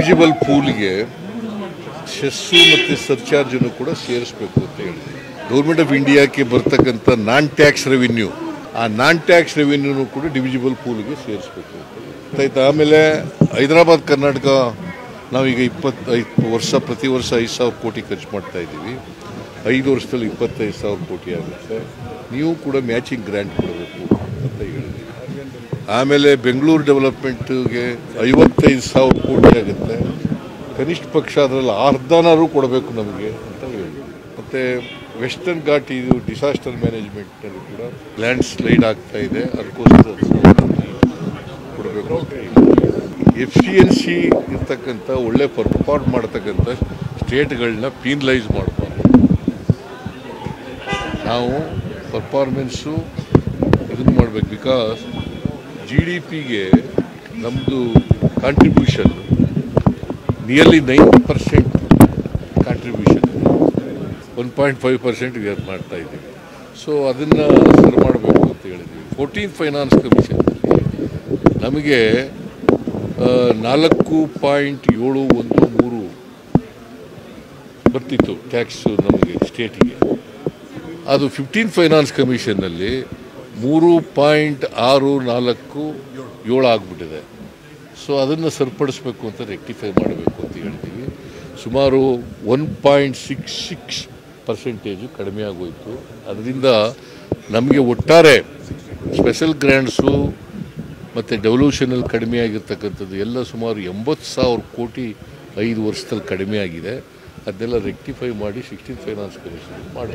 Divisible ಪೂಲ್ಗೆ cess ಮತ್ತು ಸರ್ಚಾರ್ಜನ್ನು ಕೂಡ ಸೇರಿಸಬೇಕು ಅಂತ ಹೇಳಿದೆ. ಗೌರ್ಮೆಂಟ್ ಆಫ್ ಇಂಡಿಯಾಕ್ಕೆ ಬರ್ತಕ್ಕಂಥ ನಾನ್ ಟ್ಯಾಕ್ಸ್ ರೆವಿನ್ಯೂ, ಆ ನಾನ್ ಟ್ಯಾಕ್ಸ್ ರೆವಿನ್ಯೂನು ಕೂಡ ಡಿವಿಜಿಬಲ್ ಪೂಲ್ಗೆ ಸೇರಿಸಬೇಕು ಅಂತ. ಆಮೇಲೆ ಹೈದರಾಬಾದ್ ಕರ್ನಾಟಕ ನಾವೀಗ 25 ವರ್ಷ ಪ್ರತಿ ವರ್ಷ 5,000 ಕೋಟಿ ಖರ್ಚು ಮಾಡ್ತಾ ಇದ್ದೀವಿ. 5 ವರ್ಷದಲ್ಲಿ 25,000 ಕೋಟಿ ಆಗುತ್ತೆ. ನೀವು ಕೂಡ ಮ್ಯಾಚಿಂಗ್ ಗ್ರ್ಯಾಂಟ್ ಕೊಡಬೇಕು ಅಂತ ಹೇಳಿದ್ವಿ. ಆಮೇಲೆ ಬೆಂಗಳೂರು ಡೆವಲಪ್ಮೆಂಟ್ಗೆ 55,000 ಕೋಟಿ ಆಗುತ್ತೆ. ಕನಿಷ್ಠ ಪಕ್ಷ ಅದರಲ್ಲಿ ಅರ್ಧನಾರು ಕೊಡಬೇಕು ನಮಗೆ ಅಂತ ಹೇಳಿದ್ವಿ. ಮತ್ತು ವೆಸ್ಟರ್ನ್ ಘಾಟ್ ಇದು ಡಿಸಾಸ್ಟರ್ ಮ್ಯಾನೇಜ್ಮೆಂಟ್ನಲ್ಲಿ ಕೂಡ ಲ್ಯಾಂಡ್ ಸ್ಲೈಡ್ ಆಗ್ತಾ ಇದೆ, ಅದಕ್ಕೋಸ್ಕರ ಕೊಡಬೇಕು ಅಂತ ಹೇಳಿ. FCNC ಇರ್ತಕ್ಕಂಥ ಒಳ್ಳೆ ಪರ್ಫಾರ್ಮ್ ಮಾಡ್ತಕ್ಕಂಥ ಸ್ಟೇಟ್ಗಳನ್ನ ಪೀನಲೈಸ್ ಮಾಡಬಾರ್ದು. ನಾವು ಪರ್ಫಾರ್ಮೆನ್ಸು ಇದನ್ನು ಮಾಡಬೇಕು. ಬಿಕಾಸ್ GDPಗೆ ನಮ್ಮದು ಕಾಂಟ್ರಿಬ್ಯೂಷನ್ ನಿಯರ್ಲಿ 9% ಕಾಂಟ್ರಿಬ್ಯೂಷನ್, 1.5% ಗೆ ಮಾಡ್ತಾ ಇದ್ದೀವಿ. ಸೊ ಅದನ್ನು ಸರಿ ಮಾಡಬೇಕು ಅಂತ ಹೇಳಿದ್ವಿ. 14th ಫೈನಾನ್ಸ್ ಕಮಿಷನ್ ನಮಗೆ 4.713 ಬರ್ತಿತ್ತು ಟ್ಯಾಕ್ಸು ನಮಗೆ ಸ್ಟೇಟಿಗೆ. ಅದು 15th ಫೈನಾನ್ಸ್ ಕಮಿಷನ್ನಲ್ಲಿ 3.647 ಆಗಿಬಿಟ್ಟಿದೆ. ಸೊ ಅದನ್ನು ಸರಿಪಡಿಸ್ಬೇಕು ಅಂತ ರೆಕ್ಟಿಫೈ ಮಾಡಬೇಕು ಅಂತ ಹೇಳ್ತೀವಿ. ಸುಮಾರು 1.66% ಕಡಿಮೆ ಆಗೋಯಿತು. ಅದರಿಂದ ನಮಗೆ ಒಟ್ಟಾರೆ ಸ್ಪೆಷಲ್ ಗ್ರ್ಯಾಂಟ್ಸು ಮತ್ತು ಡೆವಲ್ಯೂಷನಲ್ಲಿ ಕಡಿಮೆ ಆಗಿರ್ತಕ್ಕಂಥದ್ದು ಎಲ್ಲ ಸುಮಾರು 80,000 ಕೋಟಿ 5 ವರ್ಷದಲ್ಲಿ ಕಡಿಮೆ ಆಗಿದೆ. ಅದನ್ನೆಲ್ಲ ರೆಕ್ಟಿಫೈ ಮಾಡಿ 16th ಫೈನಾನ್ಸ್ ಕಮಿಷನ್ ಮಾಡಿ.